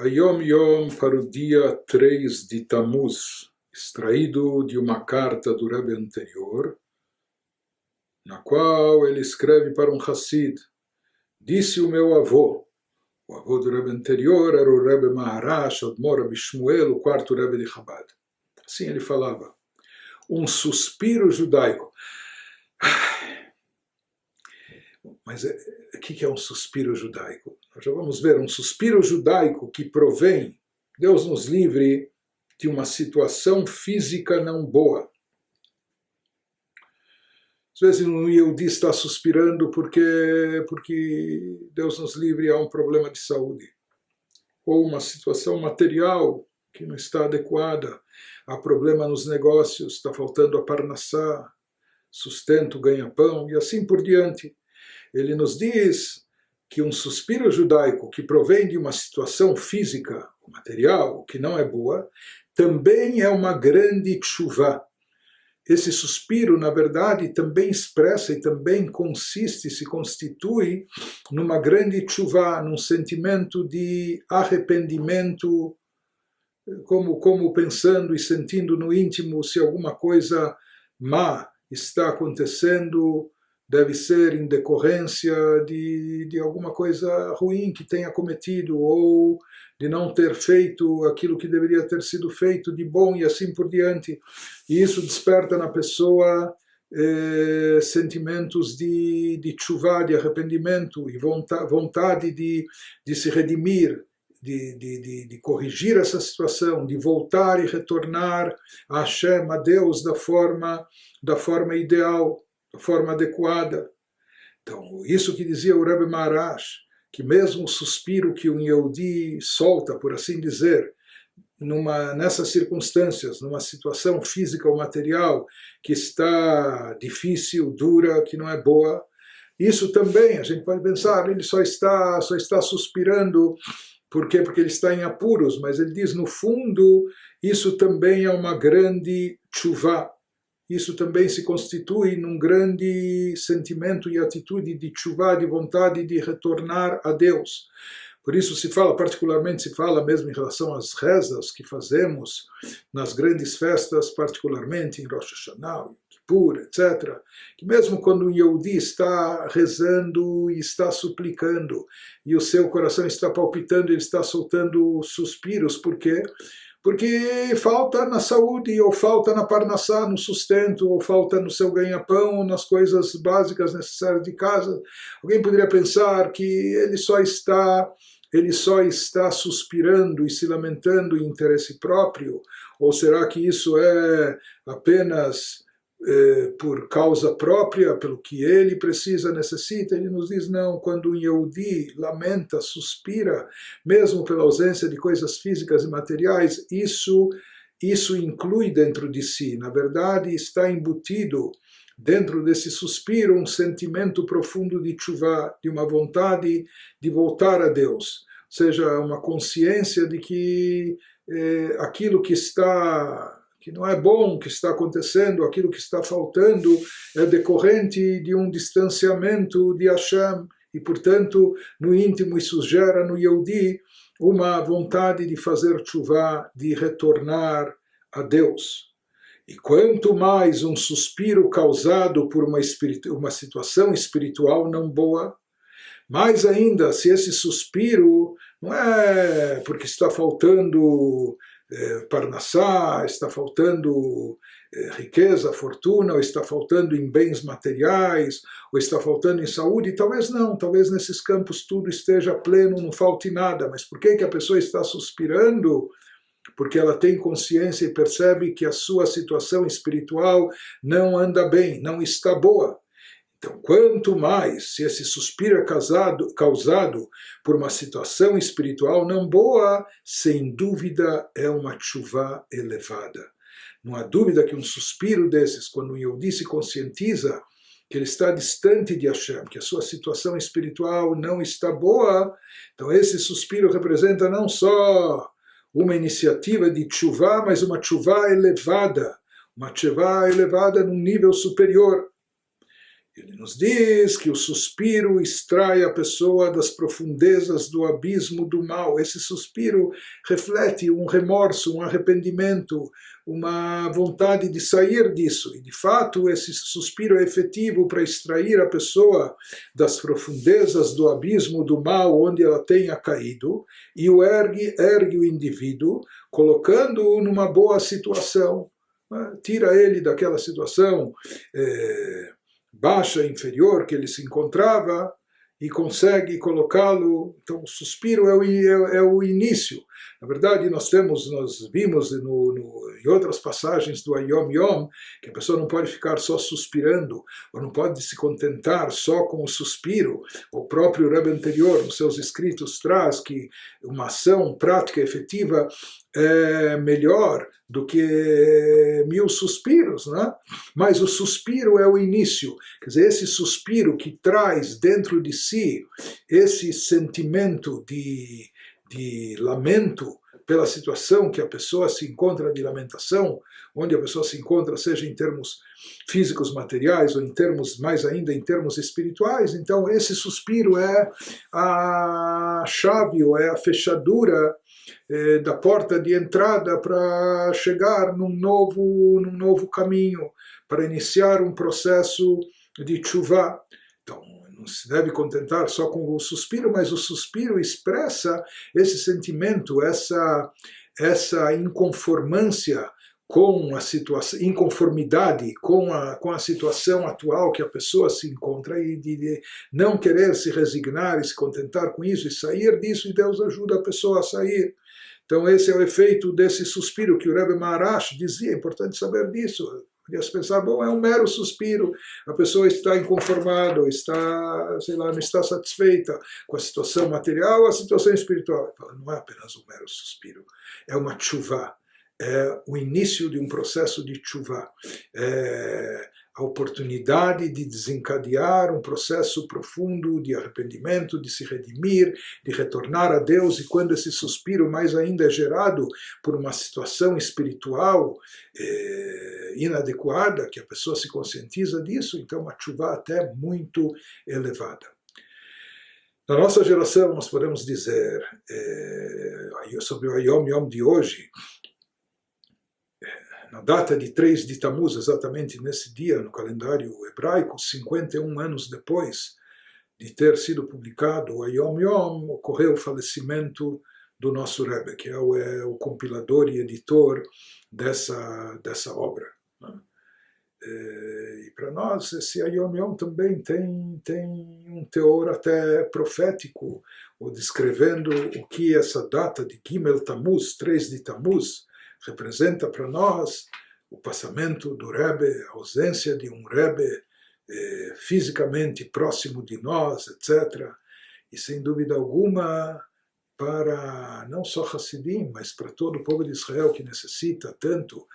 Yom Yom para o dia 3 de Tammuz, extraído de uma carta do Rebbe anterior, na qual ele escreve para um Hassid. Disse o meu avô, o avô do Rebbe anterior era o Rebbe Maharash, Admor Rabbi Shmuel, o quarto Rebbe de Chabad. Assim ele falava, um suspiro judaico. Mas o que é um suspiro judaico? Nós já vamos ver, um suspiro judaico que provém, Deus nos livre, de uma situação física não boa. Às vezes um Yehudi está suspirando porque Deus nos livre, há um problema de saúde. Ou uma situação material que não está adequada, há problema nos negócios, está faltando a parnassá, sustento, ganha-pão e assim por diante. Ele nos diz que um suspiro judaico que provém de uma situação física, material, que não é boa, também é uma grande tchuvá. Esse suspiro, na verdade, também expressa e também consiste, se constitui numa grande tchuvá, num sentimento de arrependimento, como pensando e sentindo no íntimo se alguma coisa má está acontecendo, deve ser em decorrência de alguma coisa ruim que tenha cometido ou de não ter feito aquilo que deveria ter sido feito de bom e assim por diante. E isso desperta na pessoa sentimentos de tchuvá, de arrependimento e vontade de se redimir, de corrigir essa situação, de voltar e retornar a Hashem, a Deus, da forma ideal, da forma adequada. Então, isso que dizia o Rebbe Maharash, que mesmo o suspiro que um Yehudi solta, por assim dizer, nessas circunstâncias, numa situação física ou material que está difícil, dura, que não é boa, isso também, a gente pode pensar, ele só está suspirando, por quê? Porque ele está em apuros, mas ele diz, no fundo, isso também é uma grande tchuvá. Isso também se constitui num grande sentimento e atitude de tchuvá, de vontade de retornar a Deus. Por isso particularmente se fala mesmo em relação às rezas que fazemos nas grandes festas, particularmente em Rosh Hashanah, Kippur, etc., que mesmo quando um Yehudi está rezando e está suplicando, e o seu coração está palpitando, ele está soltando suspiros, por quê? Porque falta na saúde, ou falta na parnassá, no sustento, ou falta no seu ganha-pão, nas coisas básicas necessárias de casa. Alguém poderia pensar que ele só está suspirando e se lamentando em interesse próprio, ou será que isso é apenas por causa própria, pelo que ele precisa, necessita? Ele nos diz, não, quando um Yehudi lamenta, suspira, mesmo pela ausência de coisas físicas e materiais, isso inclui dentro de si, na verdade está embutido dentro desse suspiro um sentimento profundo de tchuvá, de uma vontade de voltar a Deus, ou seja, uma consciência de que aquilo que não é bom, que está acontecendo, aquilo que está faltando, é decorrente de um distanciamento de Hashem, e portanto, no íntimo isso gera no Yehudi uma vontade de fazer tchuvá, de retornar a Deus. E quanto mais um suspiro causado por uma situação espiritual não boa, mais ainda se esse suspiro não é porque está faltando parnassá, está faltando riqueza, fortuna, ou está faltando em bens materiais, ou está faltando em saúde, talvez não, talvez nesses campos tudo esteja pleno, não falte nada, mas por que a pessoa está suspirando? Porque ela tem consciência e percebe que a sua situação espiritual não anda bem, não está boa. Então, quanto mais, se esse suspiro é causado por uma situação espiritual não boa, sem dúvida é uma tchuvá elevada. Não há dúvida que um suspiro desses, quando o Yehudi se conscientiza que ele está distante de Hashem, que a sua situação espiritual não está boa, então esse suspiro representa não só uma iniciativa de tchuvá, mas uma tchuvá elevada num nível superior. Ele nos diz que o suspiro extrai a pessoa das profundezas do abismo do mal. Esse suspiro reflete um remorso, um arrependimento, uma vontade de sair disso. E, de fato, esse suspiro é efetivo para extrair a pessoa das profundezas do abismo do mal onde ela tenha caído e o ergue o indivíduo, colocando-o numa boa situação. Tira ele daquela situação baixa, inferior que ele se encontrava e consegue colocá-lo. Então o suspiro é o início. Na verdade nós vimos em outras passagens do Hayom Yom que a pessoa não pode ficar só suspirando, ou não pode se contentar só com o suspiro. O próprio Rebbe anterior nos seus escritos traz que uma ação prática efetiva é melhor do que 1000 suspiros, né? Mas o suspiro é o início, quer dizer, esse suspiro que traz dentro de si esse sentimento de lamento pela situação que a pessoa se encontra, de lamentação, onde a pessoa se encontra, seja em termos físicos, materiais, ou em termos, mais ainda, em termos espirituais. Então esse suspiro é a chave, ou é a fechadura da porta de entrada para chegar num novo caminho, para iniciar um processo de tshuva. Então, não se deve contentar só com o suspiro, mas o suspiro expressa esse sentimento, essa inconformância com a situação, inconformidade com a situação atual que a pessoa se encontra, e de não querer se resignar e se contentar com isso e sair disso, e Deus ajuda a pessoa a sair. Então esse é o efeito desse suspiro que o Rebbe Maharash dizia. É importante saber disso. Podias pensar, bom, é um mero suspiro, a pessoa está inconformada, está, sei lá, não está satisfeita com a situação material ou a situação espiritual. Não é apenas um mero suspiro, é uma tshuva, é o início de um processo de tshuva, é a oportunidade de desencadear um processo profundo de arrependimento, de se redimir, de retornar a Deus. E quando esse suspiro mais ainda é gerado por uma situação espiritual inadequada, que a pessoa se conscientiza disso, então uma tshuva até muito elevada. Na nossa geração, nós podemos dizer, sobre o Hayom Yom de hoje, na data de 3 de Tammuz, exatamente nesse dia, no calendário hebraico, 51 anos depois de ter sido publicado o Hayom Yom, ocorreu o falecimento do nosso Rebbe, que é o compilador e editor dessa obra. E para nós, esse Hayom Yom também tem um teor até profético, ou descrevendo o que essa data de Gimel Tammuz, 3 de Tammuz, representa para nós. O passamento do Rebbe, a ausência de um Rebbe fisicamente próximo de nós, etc. E sem dúvida alguma, para não só Hassidim, mas para todo o povo de Israel que necessita tanto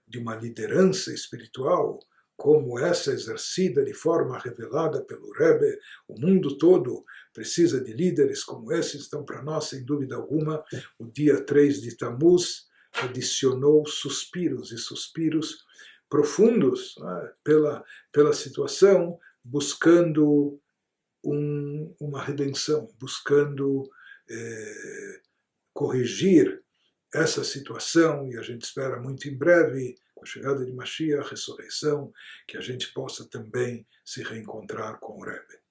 de uma liderança espiritual como essa exercida de forma revelada pelo Rebbe, o mundo todo precisa de líderes como esses. Então, para nós, sem dúvida alguma, o dia 3 de Tammuz adicionou suspiros, e suspiros profundos, né, pela situação, buscando uma redenção, buscando corrigir essa situação, e a gente espera muito em breve, com a chegada de Mashiach, a ressurreição, que a gente possa também se reencontrar com o Rebbe.